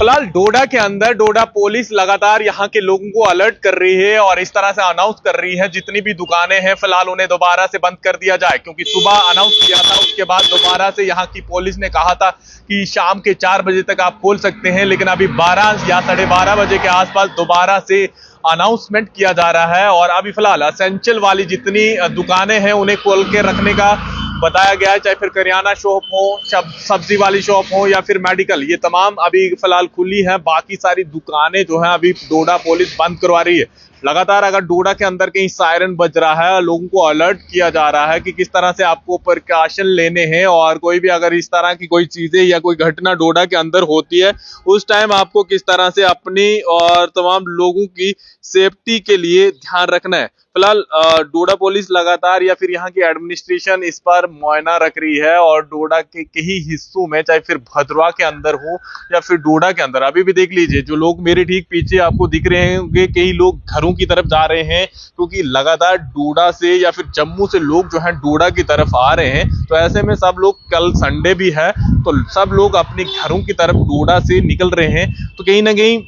फिलहाल डोडा के अंदर डोडा पुलिस लगातार यहाँ के लोगों को अलर्ट कर रही है और इस तरह से अनाउंस कर रही है जितनी भी दुकानें हैं फिलहाल उन्हें दोबारा से बंद कर दिया जाए, क्योंकि सुबह अनाउंस किया था, उसके बाद दोबारा से यहाँ की पुलिस ने कहा था कि शाम के 4 बजे तक आप खोल सकते हैं, लेकिन अभी 12 या 12:30 बजे के आसपास दोबारा से अनाउंसमेंट किया जा रहा है। और अभी फिलहाल असेंशियल वाली जितनी दुकानें हैं उन्हें खोल के रखने का बताया गया है, चाहे फिर करियाना शॉप हो, सब्जी वाली शॉप हो या फिर मेडिकल, ये तमाम अभी फिलहाल खुली हैं। बाकी सारी दुकानें जो हैं अभी डोडा पुलिस बंद करवा रही है। लगातार अगर डोडा के अंदर कहीं सायरन बज रहा है, लोगों को अलर्ट किया जा रहा है कि किस तरह से आपको प्रिकॉशन लेने हैं और कोई भी अगर इस तरह की कोई चीजें या कोई घटना डोडा के अंदर होती है उस टाइम आपको किस तरह से अपनी और तमाम लोगों की सेफ्टी के लिए ध्यान रखना है। फिलहाल डोडा पुलिस लगातार या फिर यहाँ की एडमिनिस्ट्रेशन इस पर मुआयना रख रही है और डोडा के कई हिस्सों में, चाहे फिर भद्रवा के अंदर हो या फिर डोडा के अंदर, अभी भी देख लीजिए जो लोग मेरे ठीक पीछे आपको दिख रहे होंगे, कई लोग घरों की तरफ जा रहे हैं क्योंकि लगातार डोडा से या फिर जम्मू से लोग जो है डोडा की तरफ आ रहे हैं। तो ऐसे में सब लोग, कल संडे भी है तो सब लोग अपने घरों की तरफ डोडा से निकल रहे हैं, तो कहीं ना कहीं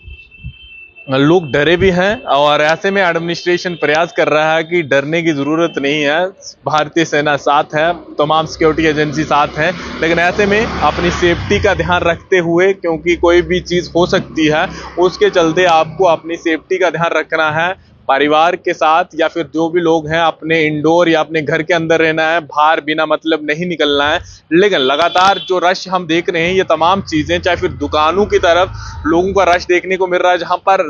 लोग डरे भी हैं। और ऐसे में एडमिनिस्ट्रेशन प्रयास कर रहा है कि डरने की जरूरत नहीं है, भारतीय सेना साथ है, तमाम सिक्योरिटी एजेंसी साथ हैं, लेकिन ऐसे में अपनी सेफ्टी का ध्यान रखते हुए, क्योंकि कोई भी चीज हो सकती है, उसके चलते आपको अपनी सेफ्टी का ध्यान रखना है। परिवार के साथ या फिर जो भी लोग हैं अपने इंडोर या अपने घर के अंदर रहना है, बाहर बिना मतलब नहीं निकलना है। लेकिन लगातार जो रश हम देख रहे हैं, ये तमाम चीजें, चाहे फिर दुकानों की तरफ लोगों का रश देखने को मिल रहा है, जहां पर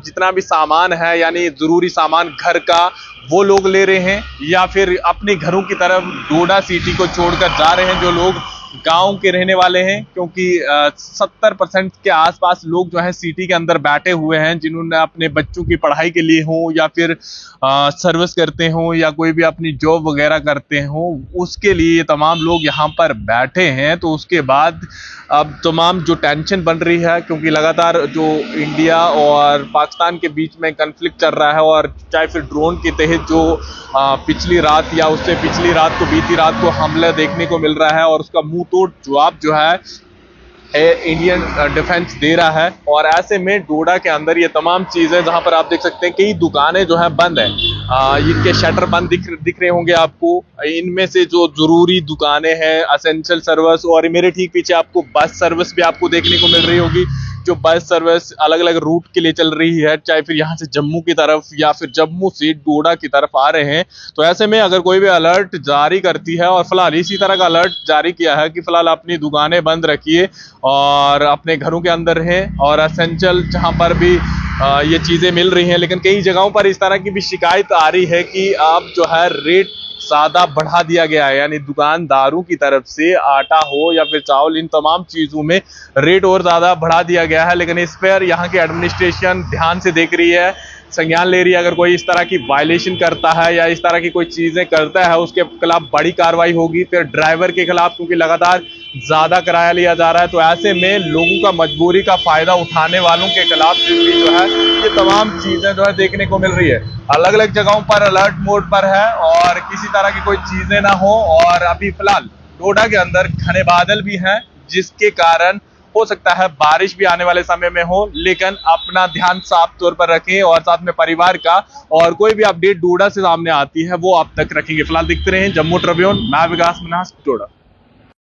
जितना भी सामान है यानी जरूरी सामान घर का वो लोग ले रहे हैं या फिर अपने घरों की तरफ डोडा सिटी को छोड़कर जा रहे हैं जो लोग गांव के रहने वाले हैं, क्योंकि 70% के आसपास लोग जो है सिटी के अंदर बैठे हुए हैं, जिन्होंने अपने बच्चों की पढ़ाई के लिए हो या फिर सर्विस करते हो या कोई भी अपनी जॉब वगैरह करते हो, उसके लिए ये तमाम लोग यहाँ पर बैठे हैं। तो उसके बाद अब तमाम जो टेंशन बन रही है, क्योंकि लगातार जो इंडिया और पाकिस्तान के बीच में कन्फ्लिक्ट चल रहा है और चाहे फिर ड्रोन के तहत जो पिछली रात या उससे पिछली रात को, बीती रात को हमला देखने को मिल रहा है और उसका मुंह तोड़ जवाब जो है इंडियन डिफेंस दे रहा है। और ऐसे में डोडा के अंदर ये तमाम चीजें, जहां पर आप देख सकते हैं कई दुकानें जो है बंद है, इनके शटर बंद दिख रहे होंगे आपको। इनमें से जो जरूरी दुकानें हैं, असेंशियल सर्विस, और मेरे ठीक पीछे आपको बस सर्विस भी आपको देखने को मिल रही होगी, जो बस सर्विस अलग अलग रूट के लिए चल रही है, चाहे फिर यहाँ से जम्मू की तरफ या फिर जम्मू से डोडा की तरफ आ रहे हैं। तो ऐसे में अगर कोई भी अलर्ट जारी करती है, और फिलहाल इसी तरह का अलर्ट जारी किया है कि फिलहाल अपनी दुकानें बंद रखिए और अपने घरों के अंदर रहें, और असेंशियल जहां पर भी ये चीजें मिल रही हैं। लेकिन कई जगहों पर इस तरह की भी शिकायत आ रही है कि अब जो है रेट ज्यादा बढ़ा दिया गया है, यानी दुकानदारों की तरफ से आटा हो या फिर चावल, इन तमाम चीजों में रेट और ज्यादा बढ़ा दिया गया है। लेकिन इस पर यहाँ की एडमिनिस्ट्रेशन ध्यान से देख रही है, संज्ञान ले रही है। अगर कोई इस तरह की वायलेशन करता है या इस तरह की कोई चीजें करता है, उसके खिलाफ बड़ी कार्रवाई होगी। फिर ड्राइवर के खिलाफ, क्योंकि लगातार ज्यादा किराया लिया जा रहा है, तो ऐसे में लोगों का मजबूरी का फायदा उठाने वालों के खिलाफ भी जो है ये तमाम चीजें जो है देखने को मिल रही है। अलग अलग जगहों पर अलर्ट मोड पर है और किसी तरह की कोई चीजें ना हो। और अभी फिलहाल डोडा के अंदर घने बादल भी हैं, जिसके कारण हो सकता है बारिश भी आने वाले समय में हो, लेकिन अपना ध्यान साफ तौर पर रखें और साथ में परिवार का, और कोई भी अपडेट डोडा से सामने आती है वो आप तक रखेंगे। फिलहाल दिखते रहे जम्मू ट्रिब्यून, मैं विकास मन्हास, डोडा।